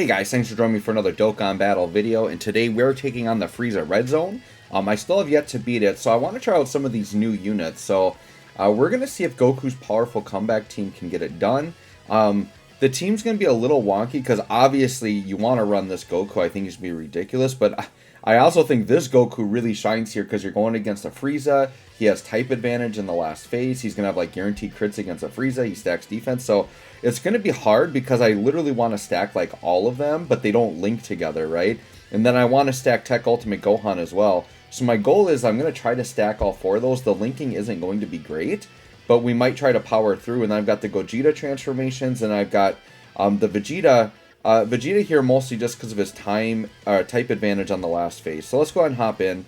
Hey guys, thanks for joining me for another Dokkan Battle video, and today we're taking on the Frieza Red Zone. I still have yet to beat it, so I want to try out some of these new units. So we're going to see if Goku's powerful comeback team can get it done. The team's going to be a little wonky, because obviously you want to run this Goku. I think he's going to be ridiculous, but I also think this Goku really shines here, because you're going against a Frieza. He has type advantage in the last phase. He's going to have like guaranteed crits against a Frieza. He stacks defense, so it's going to be hard because I literally want to stack like all of them, but they don't link together, right? And then I want to stack Tech Ultimate Gohan as well. So my goal is I'm going to try to stack all four of those. The linking isn't going to be great, but we might try to power through. And then I've got the Gogeta transformations, and I've got the Vegeta. Vegeta here mostly just because of his type advantage on the last phase. So let's go ahead and hop in.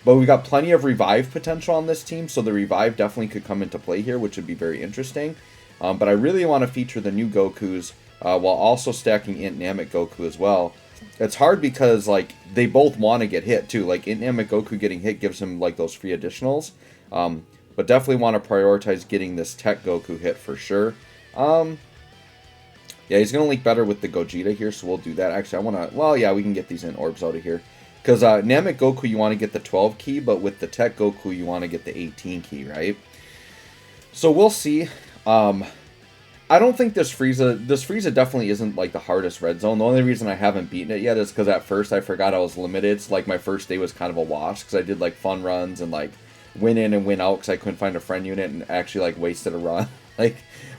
But we've got plenty of revive potential on this team, so the revive definitely could come into play here, which would be very interesting. But I really want to feature the new Gokus while also stacking Int Namek Goku as well. It's hard because like they both want to get hit too. Like Int Namek Goku getting hit gives him like those free additionals. But definitely want to prioritize getting this Tech Goku hit for sure. Yeah, he's going to link better with the Gogeta here, so we'll do that. Actually, I want to... Well, yeah, we can get these in orbs out of here. Because Namek Goku, you want to get the 12 key, but with the Tech Goku, you want to get the 18 key, right? So we'll see. I don't think this Frieza definitely isn't like the hardest red zone. The only reason I haven't beaten it yet is because at first I forgot I was limited. So like my first day was kind of a wash because I did like fun runs and like win in and win out because I couldn't find a friend unit and actually like wasted a run. Like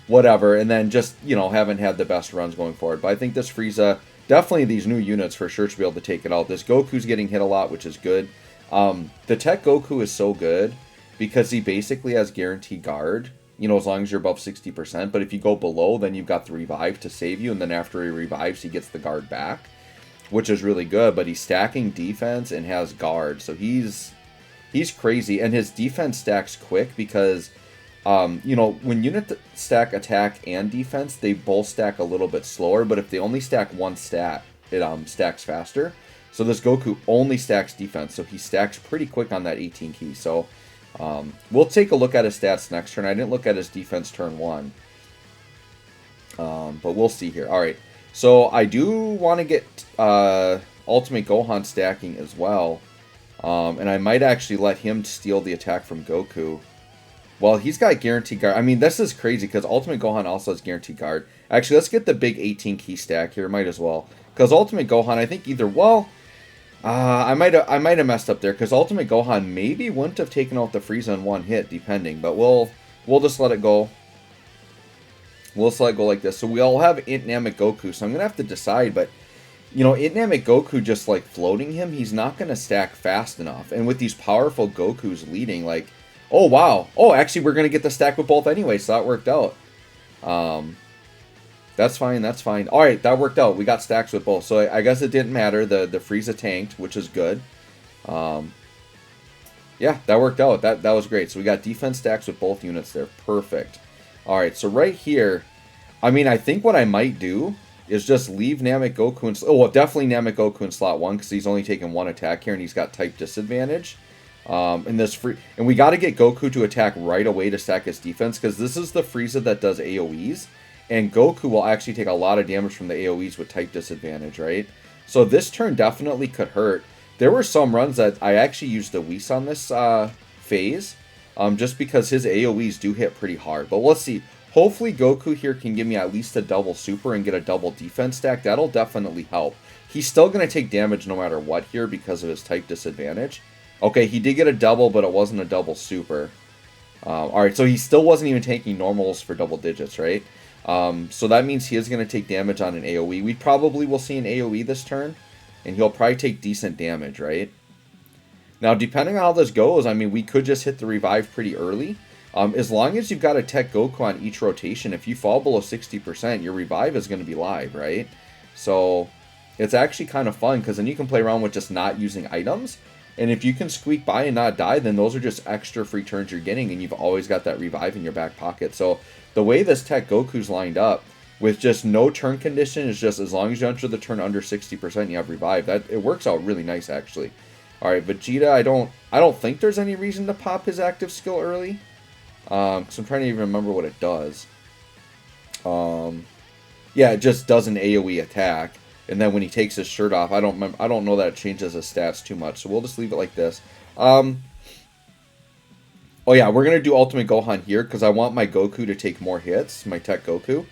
whatever. And then just, you know, haven't had the best runs going forward. But I think this Frieza, definitely these new units for sure should be able to take it out. This Goku's getting hit a lot, which is good. The Tech Goku is so good because he basically has guaranteed guard. You know, as long as you're above 60%. But if you go below, then you've got the revive to save you. And then after he revives, he gets the guard back, which is really good. But he's stacking defense and has guard. So he's crazy. And his defense stacks quick because, you know, when units stack attack and defense, they both stack a little bit slower. But if they only stack one stat, it stacks faster. So this Goku only stacks defense. So he stacks pretty quick on that 18 key. So... we'll take a look at his stats next turn. I didn't look at his defense turn 1. But we'll see here. Alright, so I do want to get Ultimate Gohan stacking as well. And I might actually let him steal the attack from Goku. Well, he's got guaranteed guard. I mean, this is crazy because Ultimate Gohan also has guaranteed guard. Actually, let's get the big 18 key stack here. Might as well. Because Ultimate Gohan, I think either... Well... I might have messed up there because Ultimate Gohan maybe wouldn't have taken out the Frieza in one hit, depending. But we'll just let it go. We'll just let it go like this. So we all have Int Namek Goku. So I'm gonna have to decide. But you know, Int Namek Goku just like floating him, he's not gonna stack fast enough. And with these powerful Gokus leading, like, oh wow, oh actually we're gonna get the stack with both anyway, so that worked out. That's fine, that's fine. Alright, that worked out. We got stacks with both. So I guess it didn't matter. The Frieza tanked, which is good. Yeah, that worked out. That was great. So we got defense stacks with both units there. Perfect. Alright, so right here, I mean, I think what I might do is just leave Namek Goku in... Oh, well, definitely Namek Goku in slot 1 because he's only taking one attack here and he's got type disadvantage. And we got to get Goku to attack right away to stack his defense because this is the Frieza that does AoEs. And Goku will actually take a lot of damage from the AoEs with type disadvantage, right? So this turn definitely could hurt. There were some runs that I actually used the Whis on this phase, just because his AoEs do hit pretty hard. But let's see. Hopefully Goku here can give me at least a double super and get a double defense stack. That'll definitely help. He's still going to take damage no matter what here because of his type disadvantage. Okay, he did get a double, but it wasn't a double super. Alright, so he still wasn't even taking normals for double digits, right? So that means he is going to take damage on an AoE. We probably will see an AoE this turn, and he'll probably take decent damage, right? Now, depending on how this goes, I mean, we could just hit the revive pretty early. As long as you've got a Tech Goku on each rotation, if you fall below 60%, your revive is going to be live, right? So it's actually kind of fun, because then you can play around with just not using items. And if you can squeak by and not die, then those are just extra free turns you're getting, and you've always got that revive in your back pocket. So the way this Tech Goku's lined up, with just no turn condition, is just as long as you enter the turn under 60%, you have revive. It works out really nice, actually. Alright, Vegeta, I don't think there's any reason to pop his active skill early. Because I'm trying to even remember what it does. Yeah, it just does an AoE attack. And then when he takes his shirt off, I don't know that it changes his stats too much. So we'll just leave it like this. Oh yeah, we're going to do Ultimate Gohan here because I want my Goku to take more hits, my Tech Goku.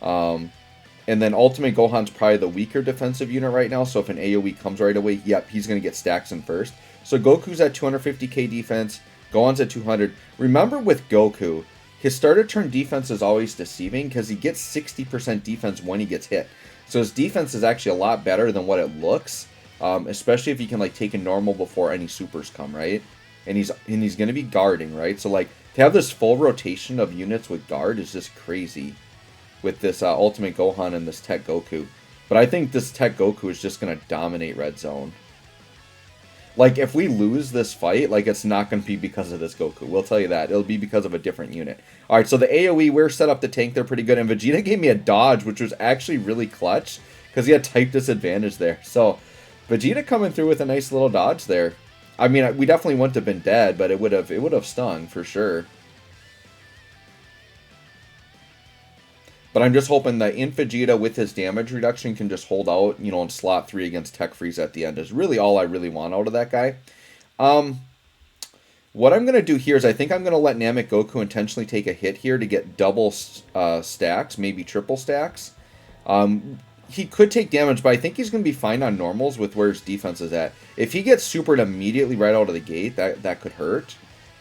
And then Ultimate Gohan's probably the weaker defensive unit right now, so if an AoE comes right away, yep, he's going to get stacks in first. So Goku's at 250k defense, Gohan's at 200. Remember with Goku, his starter turn defense is always deceiving because he gets 60% defense when he gets hit. So his defense is actually a lot better than what it looks, especially if he can like take a normal before any supers come, right? And he's going to be guarding, right? So like to have this full rotation of units with guard is just crazy with this Ultimate Gohan and this Tech Goku. But I think this Tech Goku is just going to dominate Red Zone. Like, if we lose this fight, like, it's not going to be because of this Goku. We'll tell you that. It'll be because of a different unit. Alright, so the AoE, we're set up to tank. They're pretty good. And Vegeta gave me a dodge, which was actually really clutch. Because he had type disadvantage there. So, Vegeta coming through with a nice little dodge there. I mean, we definitely wouldn't have been dead, but it would have stung, for sure. But I'm just hoping that Vegeta with his damage reduction can just hold out, you know, in slot 3 against Tech Frieza at the end is really all I really want out of that guy. What I'm going to do here is I think I'm going to let Namek Goku intentionally take a hit here to get double stacks, maybe triple stacks. He could take damage, but I think he's going to be fine on normals with where his defense is at. If he gets supered immediately right out of the gate, that could hurt.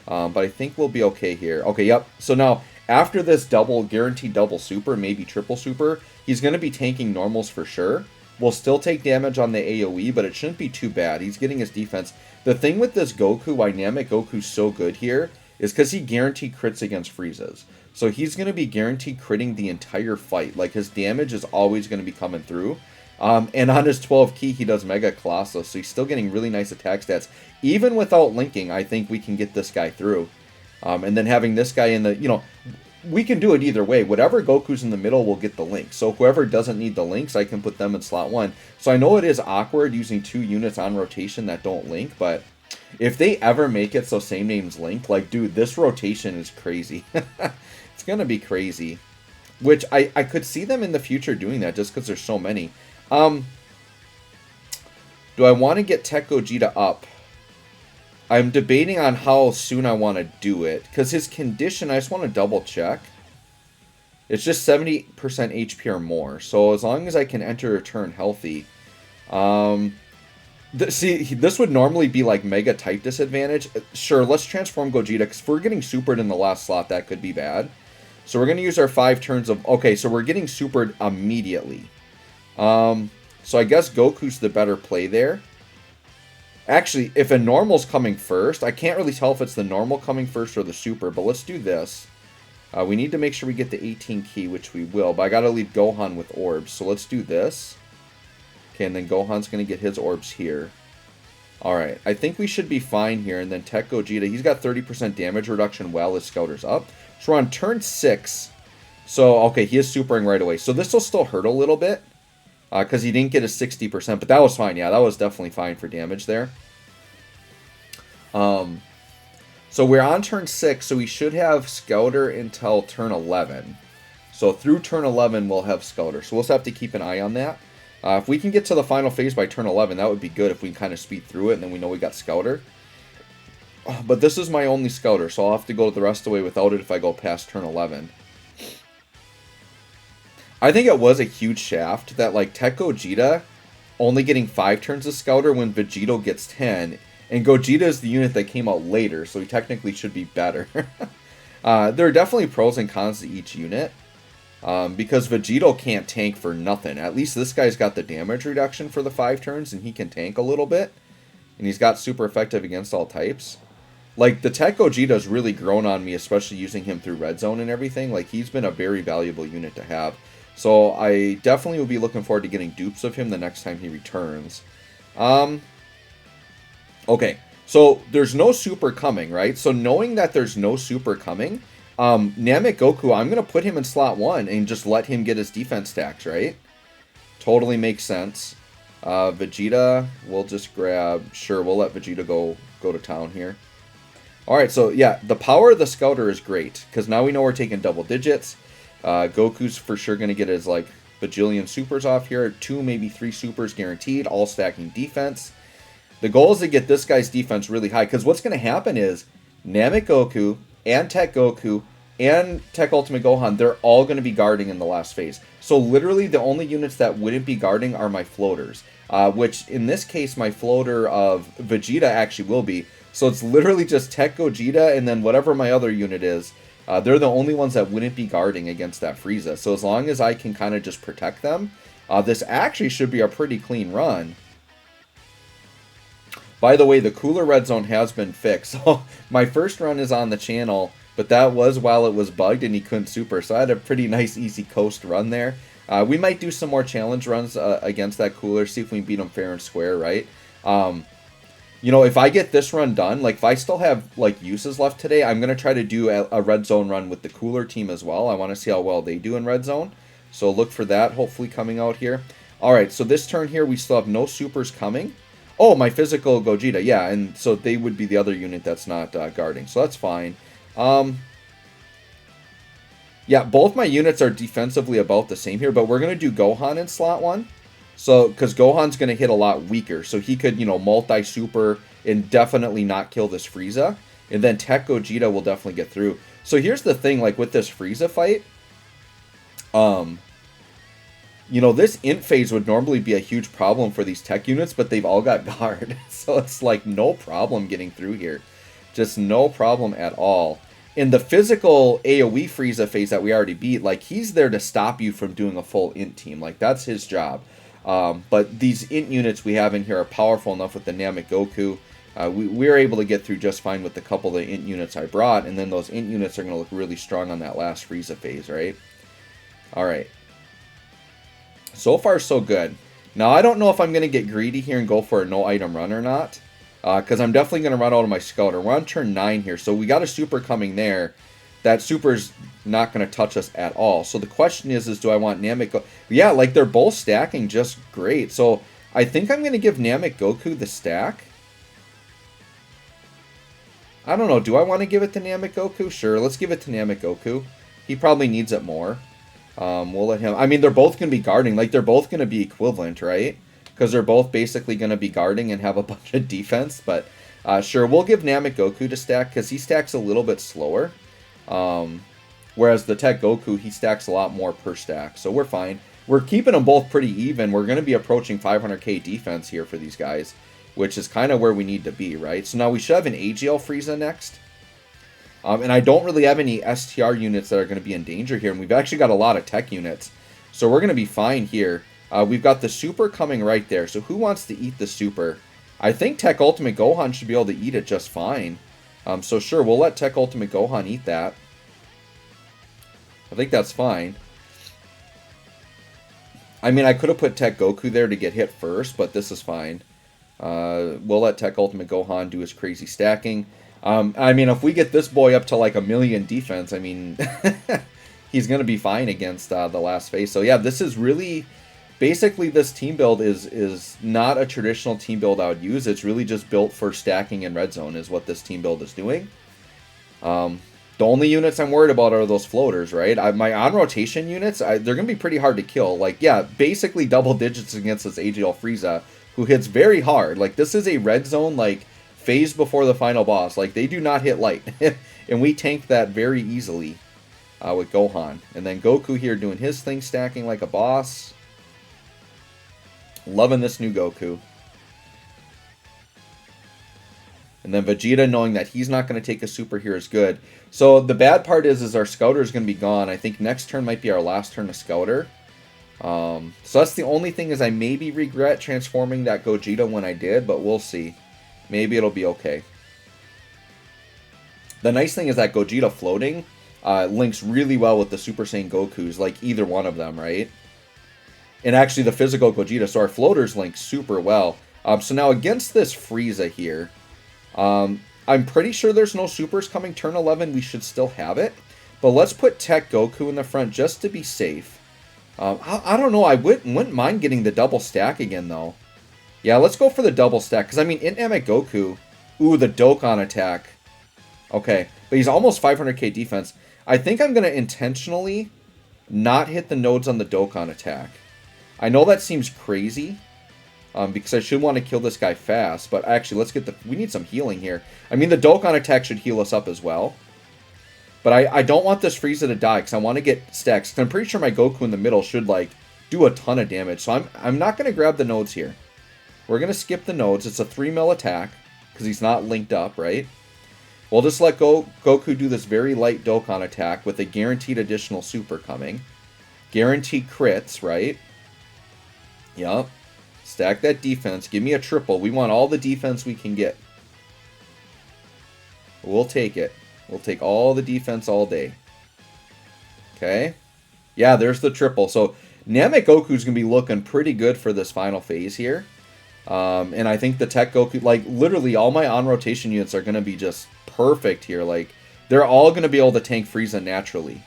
But I think we'll be okay here. Okay, yep. So now, after this guaranteed double super, maybe triple super, he's going to be tanking normals for sure. We'll still take damage on the AoE, but it shouldn't be too bad. He's getting his defense. The thing with this Goku, why Namek Goku's so good here, is because he guaranteed crits against Friezas. So he's going to be guaranteed critting the entire fight. Like, his damage is always going to be coming through. And on his 12 key, he does Mega Colossus. So he's still getting really nice attack stats. Even without linking, I think we can get this guy through. And then having this guy in the, you know, we can do it either way. Whatever Goku's in the middle will get the link. So whoever doesn't need the links, I can put them in slot 1. So I know it is awkward using 2 units on rotation that don't link, but if they ever make it so same names link, like, dude, this rotation is crazy. It's going to be crazy. Which I could see them in the future doing that just because there's so many. Do I want to get Tech Gogeta up? I'm debating on how soon I want to do it. Because his condition, I just want to double check. It's just 70% HP or more. So as long as I can enter a turn healthy. See, this would normally be like Mega type disadvantage. Sure, let's transform Gogeta. Because if we're getting supered in the last slot, that could be bad. So we're going to use our 5 turns of... Okay, so we're getting supered immediately. So I guess Goku's the better play there. Actually, if a normal's coming first, I can't really tell if it's the normal coming first or the super, but let's do this. We need to make sure we get the 18 key, which we will, but I gotta leave Gohan with orbs, so let's do this. Okay, and then Gohan's gonna get his orbs here. Alright, I think we should be fine here, and then Tech Gogeta, he's got 30% damage reduction while his scouter's up. So we're on turn 6. So, okay, he is supering right away. So this will still hurt a little bit. Because he didn't get a 60%, but that was fine. Yeah, that was definitely fine for damage there. So we're on turn 6, so we should have Scouter until turn 11. So through turn 11, we'll have Scouter. So we'll just have to keep an eye on that. If we can get to the final phase by turn 11, that would be good if we can kind of speed through it, and then we know we got Scouter. But this is my only Scouter, so I'll have to go the rest of the way without it if I go past turn 11. I think it was a huge shaft that, like, Tech Gogeta only getting 5 turns of Scouter when Vegito gets 10. And Gogeta is the unit that came out later, so he technically should be better. There are definitely pros and cons to each unit. Because Vegito can't tank for nothing. At least this guy's got the damage reduction for the 5 turns, and he can tank a little bit. And he's got super effective against all types. Like, the Tech Gogeta's really grown on me, especially using him through Red Zone and everything. Like, he's been a very valuable unit to have. So I definitely will be looking forward to getting dupes of him the next time he returns. Okay, so there's no super coming, right? So knowing that there's no super coming, Namek Goku, I'm going to put him in slot 1 and just let him get his defense stacks, right? Totally makes sense. Vegeta, we'll just grab... Sure, we'll let Vegeta go to town here. Alright, so yeah, the power of the Scouter is great, because now we know we're taking double digits. Goku's for sure going to get his, like, bajillion supers off here. 2, maybe 3 supers guaranteed, all stacking defense. The goal is to get this guy's defense really high, because what's going to happen is Namek Goku and Tech Goku and Tech Ultimate Gohan, they're all going to be guarding in the last phase. So literally the only units that wouldn't be guarding are my floaters, which in this case my floater of Vegeta actually will be. So it's literally just Tech Gogeta and then whatever my other unit is. They're the only ones that wouldn't be guarding against that Frieza. So as long as I can kind of just protect them, this actually should be a pretty clean run. By the way, the cooler red zone has been fixed. So my first run is on the channel, but that was while it was bugged and he couldn't super. So I had a pretty nice, easy coast run there. We might do some more challenge runs against that cooler, see if we can beat him fair and square, right? You know, if I get this run done, like if I still have like uses left today, I'm going to try to do a red zone run with the cooler team as well. I want to see how well they do in red zone. So look for that hopefully coming out here. All right, so this turn here, we still have no supers coming. Oh, my physical Gogeta, yeah, and so they would be the other unit that's not guarding, so that's fine. Yeah, both my units are defensively about the same here, but we're going to do Gohan in slot 1. So, because Gohan's going to hit a lot weaker, so he could, you know, multi-super and definitely not kill this Frieza. And then Tech Gogeta will definitely get through. So here's the thing, like with this Frieza fight, you know, this int phase would normally be a huge problem for these tech units, but they've all got guard. So it's like no problem getting through here. Just no problem at all. In the physical AoE Frieza phase that we already beat, like he's there to stop you from doing a full int team. Like that's his job. But these int units we have in here are powerful enough with the Namek Goku. We were able to get through just fine with the couple of int units I brought, and then those int units are going to look really strong on that last Frieza phase, right? Alright. So far, so good. Now, I don't know if I'm going to get greedy here and go for a no-item run or not, because I'm definitely going to run out of my Scouter. We're on turn 9 here, so we got a super coming there. That super's not going to touch us at all. So the question is do I want Namek... Yeah, like, they're both stacking just great. So I think I'm going to give Namek Goku the stack. I don't know. Do I want to give it to Namek Goku? Sure, let's give it to Namek Goku. He probably needs it more. We'll let him... I mean, they're both going to be guarding. Like, they're both going to be equivalent, right? Because they're both basically going to be guarding and have a bunch of defense. But, sure, we'll give Namek Goku to stack because he stacks a little bit slower. Whereas the Tech Goku, he stacks a lot more per stack. So we're fine. We're keeping them both pretty even. We're going to be approaching 500k defense here for these guys, which is kind of where we need to be, right? So now we should have an AGL Frieza next. And I don't really have any STR units that are going to be in danger here. And we've actually got a lot of tech units. So we're going to be fine here. We've got the super coming right there. So who wants to eat the super? I think Tech Ultimate Gohan should be able to eat it just fine. So sure, we'll let Tech Ultimate Gohan eat that. I think that's fine. I mean, I could have put Tech Goku there to get hit first, but this is fine. We'll let Tech Ultimate Gohan do his crazy stacking. I mean, if we get this boy up to like 1,000,000 defense, I mean, he's going to be fine against the last phase. So yeah, this is really, basically this team build is not a traditional team build I would use. It's really just built for stacking in red zone is what this team build is doing. The only units I'm worried about are those floaters, right? My on-rotation units, they're going to be pretty hard to kill. Like, yeah, basically double digits against this AGL Frieza, who hits very hard. Like, this is a red zone, like, phase before the final boss. Like, they do not hit light. And we tank that very easily with Gohan. And then Goku here doing his thing, stacking like a boss. Loving this new Goku. And then Vegeta knowing that he's not going to take a super here is good. So the bad part is our Scouter is going to be gone. I think next turn might be our last turn of Scouter. So that's the only thing is I maybe regret transforming that Gogeta when I did, but we'll see. Maybe it'll be okay. The nice thing is that Gogeta floating links really well with the Super Saiyan Gokus, like either one of them, right? And actually the physical Gogeta, so our floaters link super well. So now against this Frieza here, I'm pretty sure there's no supers coming turn 11. We should still have it. But let's put Tech Goku in the front just to be safe. I don't know. I wouldn't mind getting the double stack again, though. Yeah, let's go for the double stack. Because, I mean, in Namek Goku... Ooh, the Dokkan attack. Okay. But he's almost 500k defense. I think I'm going to intentionally not hit the nodes on the Dokkan attack. I know that seems crazy, because I should want to kill this guy fast, but actually, let's get we need some healing here. I mean, the Dokkan attack should heal us up as well. But I don't want this Frieza to die, because I want to get stacks. Cause I'm pretty sure my Goku in the middle should, like, do a ton of damage. So I'm not going to grab the nodes here. We're going to skip the nodes. It's a 3 mil attack, because he's not linked up, right? We'll just let Goku do this very light Dokkan attack with a guaranteed additional super coming. Guaranteed crits, right? Yup. Stack that defense. Give me a triple. We want all the defense we can get. We'll take it. We'll take all the defense all day. Okay. Yeah, there's the triple. So Namek Goku's going to be looking pretty good for this final phase here. And I think the Tech Goku, like, literally all my on-rotation units are going to be just perfect here. Like, they're all going to be able to tank Frieza naturally.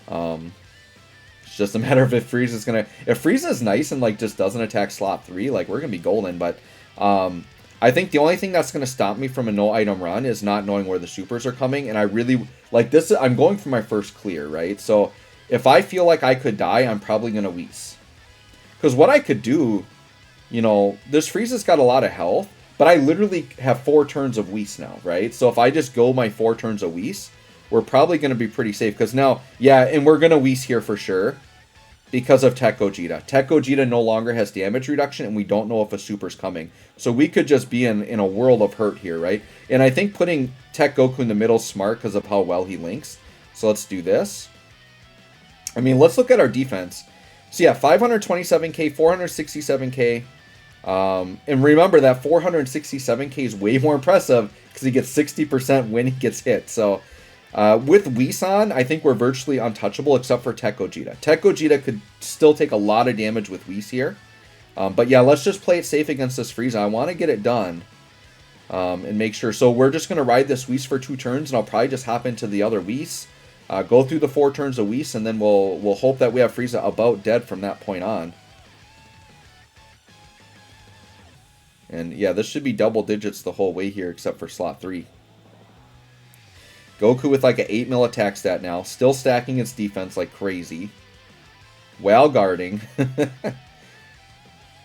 It's just a matter of if Frieza's going to... If Frieza's nice and, like, just doesn't attack slot 3, like, we're going to be golden. But I think the only thing that's going to stop me from a no-item run is not knowing where the supers are coming. And I really... Like, this... I'm going for my first clear, right? So, if I feel like I could die, I'm probably going to Whis. Because what I could do... You know, this Frieza's got a lot of health, but I literally have 4 turns of Whis now, right? So if I just go my 4 turns of Whis, we're probably going to be pretty safe. Because now, yeah, and we're going to Whis here for sure because of Tech Gogeta. Tech Gogeta no longer has damage reduction, and we don't know if a super's coming. So we could just be in a world of hurt here, right? And I think putting Tech Goku in the middle is smart because of how well he links. So let's do this. I mean, let's look at our defense. So yeah, 527k, 467k. And remember that 467k is way more impressive because he gets 60% when he gets hit. So with Whis on, I think we're virtually untouchable except for Tech Gogeta. Tech Gogeta could still take a lot of damage with Whis here. But yeah, let's just play it safe against this Frieza. I want to get it done and make sure. So we're just going to ride this Whis for 2 turns, and I'll probably just hop into the other Whis. Go through the 4 turns of Whis, and then we'll hope that we have Frieza about dead from that point on. And yeah, this should be double digits the whole way here, except for slot 3. Goku with like an 8 mil attack stat now, still stacking its defense like crazy, while guarding.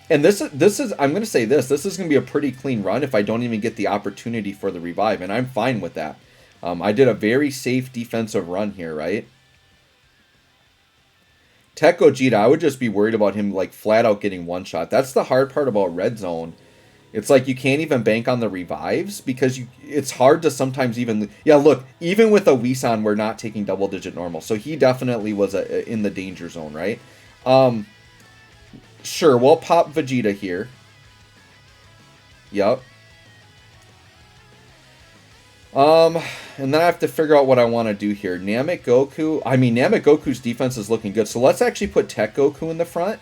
And this is I'm gonna say this is gonna be a pretty clean run if I don't even get the opportunity for the revive, and I'm fine with that. I did a very safe defensive run here, right? Tech Gogeta, I would just be worried about him like flat out getting one shot. That's the hard part about Red Zone. It's like you can't even bank on the revives because it's hard to sometimes even... Yeah, look, even with a Whis on, we're not taking double-digit normal. So he definitely was in the danger zone, right? Sure, we'll pop Vegeta here. Yep. And then I have to figure out what I want to do here. Namek Goku... I mean, Namek Goku's defense is looking good. So let's actually put Tech Goku in the front.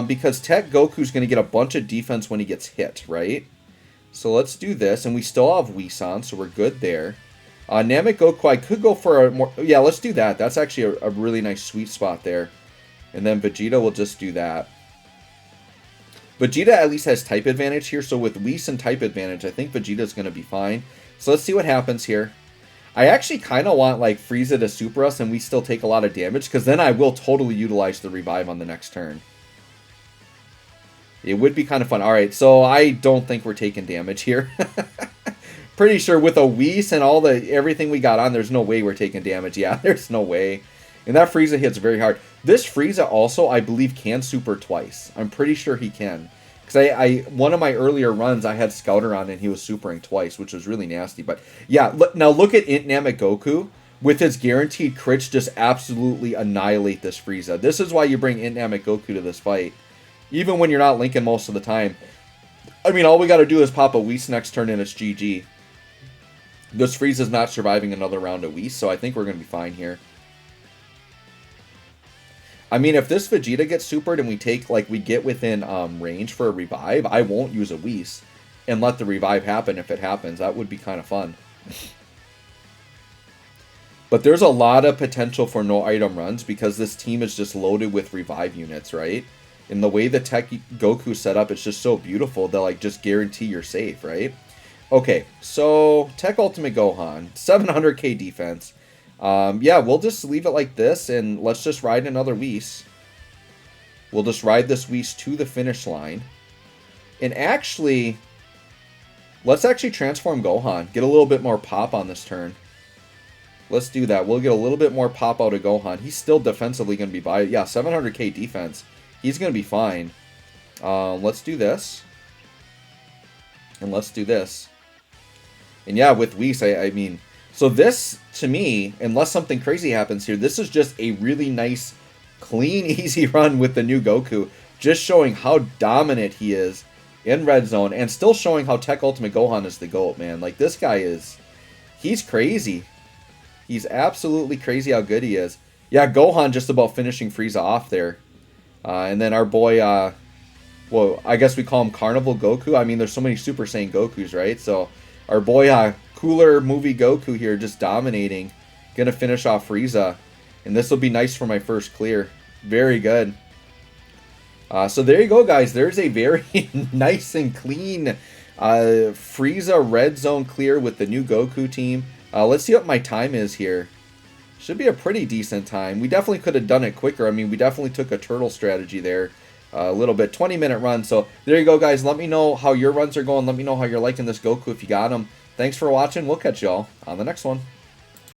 Because Tech Goku's going to get a bunch of defense when he gets hit, right? So let's do this. And we still have Whis on, so we're good there. Namek Goku, I could go for a more... Yeah, let's do that. That's actually a really nice sweet spot there. And then Vegeta will just do that. Vegeta at least has type advantage here. So with Whis and type advantage, I think Vegeta's going to be fine. So let's see what happens here. I actually kind of want like Frieza to super us and we still take a lot of damage. Because then I will totally utilize the revive on the next turn. It would be kind of fun. Alright, so I don't think we're taking damage here. Pretty sure with a Whis and everything we got on, there's no way we're taking damage. Yeah, there's no way. And that Frieza hits very hard. This Frieza also, I believe, can super twice. I'm pretty sure he can. Because one of my earlier runs, I had Scouter on and he was supering twice, which was really nasty. But yeah, now look at Int Namek Goku. With his guaranteed crits, just absolutely annihilate this Frieza. This is why you bring Int Namek Goku to this fight. Even when you're not linking most of the time. I mean, all we got to do is pop a Whis next turn and it's GG. This Frieza's not surviving another round of Whis, so I think we're going to be fine here. I mean, if this Vegeta gets supered and we take, like, we get within range for a revive, I won't use a Whis and let the revive happen if it happens. That would be kind of fun. But there's a lot of potential for no item runs because this team is just loaded with revive units, right? And the way the Tech Goku set up, it's just so beautiful. They'll like just guarantee you're safe, right? Okay, so Tech Ultimate Gohan, 700k defense. Yeah, we'll just leave it like this, and let's just ride another Whis. We'll just ride this Whis to the finish line. And actually, let's actually transform Gohan. Get a little bit more pop on this turn. Let's do that. We'll get a little bit more pop out of Gohan. He's still defensively going to be by. Yeah, 700k defense. He's going to be fine. Let's do this. And let's do this. And yeah, with Whis, I mean... So this, to me, unless something crazy happens here, this is just a really nice, clean, easy run with the new Goku. Just showing how dominant he is in Red Zone. And still showing how Tech Ultimate Gohan is the GOAT, man. Like, this guy is... He's crazy. He's absolutely crazy how good he is. Yeah, Gohan just about finishing Frieza off there. And then our boy, well, I guess we call him Carnival Goku. I mean, there's so many Super Saiyan Gokus, right? So our boy, cooler movie Goku here just dominating. Gonna finish off Frieza. And this will be nice for my first clear. Very good. So there you go, guys. There's a very nice and clean Frieza Red Zone clear with the new Goku team. Let's see what my time is here. Should be a pretty decent time. We definitely could have done it quicker. I mean, we definitely took a turtle strategy there. A little bit. 20-minute run. So there you go, guys. Let me know how your runs are going. Let me know how you're liking this Goku if you got him. Thanks for watching. We'll catch y'all on the next one.